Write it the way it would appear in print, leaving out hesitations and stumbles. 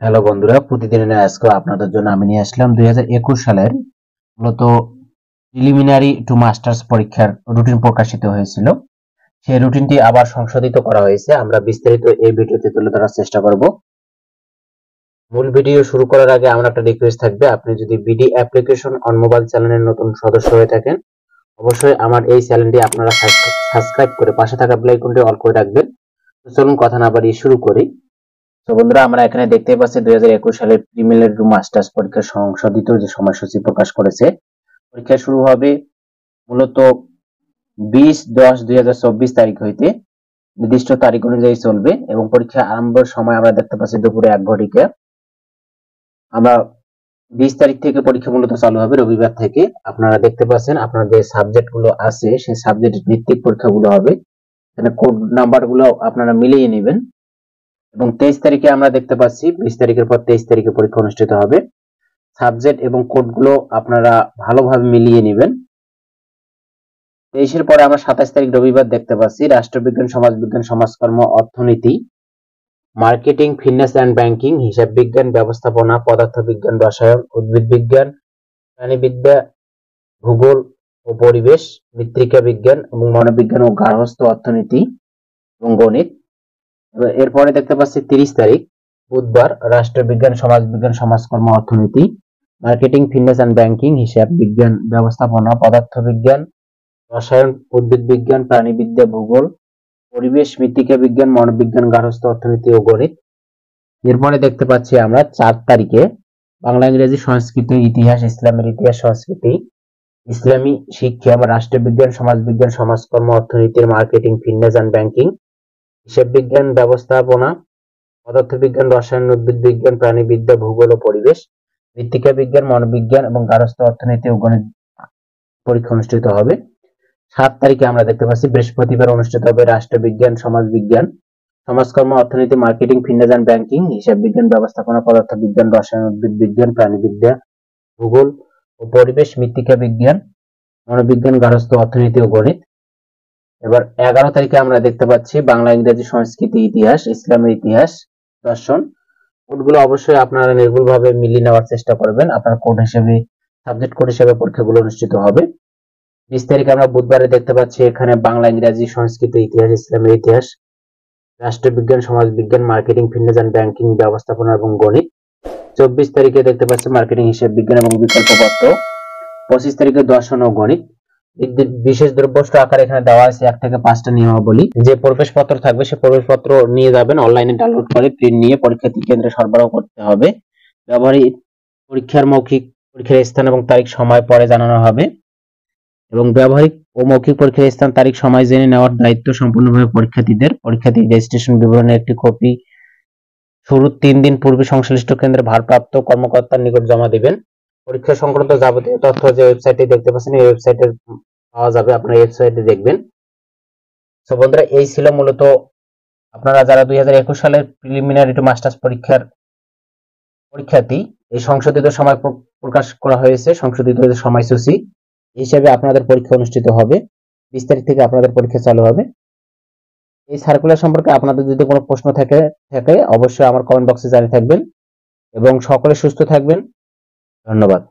Hello বন্ধুরা, প্রতিদিনের আজকে আপনাদের জন্য আমি নিয়ে আসলাম 2021 সালের মূলত প্রিলিমিনারি টু মাস্টার্স পরীক্ষার রুটিন প্রকাশিত হয়েছিল। সেই রুটিনটি আবার সংশোধিত করা হয়েছে। আমরা বিস্তারিত এই ভিডিওতে তুলে ধরার চেষ্টা করব। মূল ভিডিও শুরু করার আগে আমার একটা রিকোয়েস্ট থাকবে, আপনি যদি বিডি অ্যাপ্লিকেশন অন মোবাইল চ্যানেলের নতুন সদস্য হয়ে থাকেন, অবশ্যই আমার এই চ্যানেলটি আপনারা সাবস্ক্রাইব করে পাশে থাকা বেল আইকনটি অল করে রাখবেন। তো চলুন কথা না বাড়িয়ে শুরু করি। তো বন্ধুরা, আমরা এখানে দেখতে পাচ্ছি 2021 সালের প্রিলিমিনারি টু মাস্টার্স পরীক্ষার সংশোধিত যে সময়সূচি প্রকাশ করেছে। পরীক্ষা শুরু হবে মূলত 20/10/2024 তারিখ হইতে নির্দিষ্ট তারিখ অনুযায়ী চলবে এবং পরীক্ষা আরম্ভের সময় আমরা দেখতে পাচ্ছি দুপুরে 1 ঘটিকা। আমরা 20 তারিখ থেকে পরীক্ষা মূলত চালু হবে, রবিবার থেকে। আপনারা দেখতে পাচ্ছেন আপনার যে সাবজেক্ট গুলো আছে সেই সাবজেক্টের ভিত্তিক পরীক্ষাগুলো হবে। এখানে কোড নাম্বার গুলো আপনারা মিলিয়ে নেবেন এবং 23 তারিখে আমরা দেখতে পাচ্ছি 20 তারিখের পর 23 তারিখে পরীক্ষা অনুষ্ঠিত হবে। সাবজেক্ট এবং কোডগুলো আপনারা ভালোভাবে মিলিয়ে নেবেন। 23-এর পরে আমরা 27 তারিখ রবিবার দেখতে পাচ্ছি রাষ্ট্রবিজ্ঞান, সমাজবিজ্ঞান, সমাজকর্ম, অর্থনীতি, মার্কেটিং, ফিন্যান্স অ্যান্ড ব্যাংকিং, হিসাব বিজ্ঞান, ব্যবস্থাপনা, পদার্থবিজ্ঞান, রসায়ন, উদ্ভিদ বিজ্ঞান, প্রাণীবিদ্যা, ভূগোল ও পরিবেশ, মৃত্তিকা বিজ্ঞান এবং মনোবিজ্ঞান ও গার্হস্থ্য অর্থনীতি এবং গণিত। এরপরে দেখতে পাচ্ছি 30 তারিখ বুধবার রাষ্ট্রবিজ্ঞান, সমাজবিজ্ঞান, সমাজকর্ম, অর্থনীতি, মার্কেটিং, ফিন্যান্স অ্যান্ড ব্যাংকিং, হিসাব বিজ্ঞান, ব্যবস্থাপনা, পদার্থবিজ্ঞান, রসায়ন, উদ্ভিদ বিজ্ঞান, প্রাণীবিদ্যা, ভূগোল, পরিবেশ, মৃত্তিকা বিজ্ঞান, মনোবিজ্ঞান, গার্হস্থ্য অর্থনীতি ও গণিত। এরপরে দেখতে পাচ্ছি আমরা 4 তারিখে বাংলা, ইংরেজি, সংস্কৃত, ইতিহাস, ইসলামের ইতিহাস, সংস্কৃতি, ইসলামী শিক্ষা বা রাষ্ট্রবিজ্ঞান, সমাজবিজ্ঞান, সমাজকর্ম, অর্থনীতির, মার্কেটিং, ফিন্যান্স অ্যান্ড ব্যাংকিং, হিসাব বিজ্ঞান, ব্যবস্থাপনা, পদার্থবিজ্ঞান, রসায়ন, উদ্ভিদ বিজ্ঞান, প্রাণীবিদ্যা, ভূগোল ও পরিবেশ, মৃত্তিকা বিজ্ঞান, মনোবিজ্ঞান এবং গার্হস্থ্য অর্থনীতি ও গণিত পরীক্ষা অনুষ্ঠিত হবে। 7 তারিখে আমরা দেখতে পাচ্ছি বৃহস্পতিবার অনুষ্ঠিত হবে রাষ্ট্রবিজ্ঞান, সমাজবিজ্ঞান, সমাজকর্ম, অর্থনীতি, মার্কেটিং, ফিন্যান্স অ্যান্ড ব্যাংকিং, হিসাব বিজ্ঞান, ব্যবস্থাপনা, পদার্থবিজ্ঞান, রসায়ন, উদ্ভিদ বিজ্ঞান, প্রাণীবিদ্যা, ভূগোল ও পরিবেশ, মৃত্তিকা বিজ্ঞান, মনোবিজ্ঞান, গার্হস্থ্য অর্থনীতি ও গণিত। এবার 11 তারিখে আমরা দেখতে পাচ্ছি বাংলা, ইংরেজি, সংস্কৃতি, ইতিহাস, ইসলামের ইতিহাস, দর্শন। কোডগুলো অবশ্যই আপনারা নির্ভুলভাবে মিলিয়ে নেওয়ার চেষ্টা করবেন। আপনার কোড হিসেবে, সাবজেক্ট কোড হিসেবে পরীক্ষাগুলো অনুষ্ঠিত হবে। 20 তারিখে আমরা বুধবারে দেখতে পাচ্ছি এখানে বাংলা, ইংরেজি, সংস্কৃত, ইতিহাস, ইসলামের ইতিহাস, রাষ্ট্রবিজ্ঞান, সমাজবিজ্ঞান, মার্কেটিং, ফিন্যান্স অ্যান্ড ব্যাংকিং, ব্যবস্থাপনা এবং গণিত। 24 তারিখে দেখতে পাচ্ছি মার্কেটিং, হিসাব বিজ্ঞান এবং বিকল্পপত্র। 25 তারিখে দর্শন ও গণিত। বিশেষ দ্রব্যাংশ আকারে এখানে দেওয়া আছে 1 থেকে 5টা নিয়মাবলী। যে প্রবেশপত্র থাকবে সে প্রবেশপত্র নিয়ে যাবেন, অনলাইনে ডাউনলোড করে প্রিন্ট নিয়ে পরীক্ষার্থী কেন্দ্রে সরবরাহ করতে হবে। ব্যবহারিক পরীক্ষার মৌখিক পরীক্ষার স্থান এবং তারিখ সময় পরে জানানো হবে এবং ব্যবহারিক ও মৌখিক পরীক্ষার স্থান, তারিখ, সময় জেনে নেওয়ার দায়িত্ব সম্পূর্ণভাবে পরীক্ষার্থীদের। পরীক্ষার্থীর রেজিস্ট্রেশন বিবরণের একটি কপি শুরুর 3 দিন পূর্বে সংশ্লিষ্ট কেন্দ্রের ভারপ্রাপ্ত কর্মকর্তার নিকট জমা দিবেন। পরীক্ষা সংক্রান্ত যাবতীয় তথ্য যে ওয়েবসাইটে দেখতে পাচ্ছেন এই ওয়েবসাইটে পাওয়া যাবে, আপনারা ওয়েবসাইটে দেখবেন। তো বন্ধুরা, এই ছিল মূলত আপনারা যারা 2021 সালের প্রিলিমিনারি টু মাস্টার্স পরীক্ষার পরীক্ষার্থী, এই সংশোধিত সময় প্রকাশ করা হয়েছে, সংশোধিত সময়সূচি হিসেবে আপনাদের পরীক্ষা অনুষ্ঠিত হবে। 20 তারিখ থেকে আপনাদের পরীক্ষা চালু হবে। এই সার্কুলার সম্পর্কে আপনাদের যদি কোনো প্রশ্ন থাকে অবশ্যই আমার কমেন্ট বক্সে জানিয়ে থাকবেন এবং সকলে সুস্থ থাকবেন। ধন্যবাদ।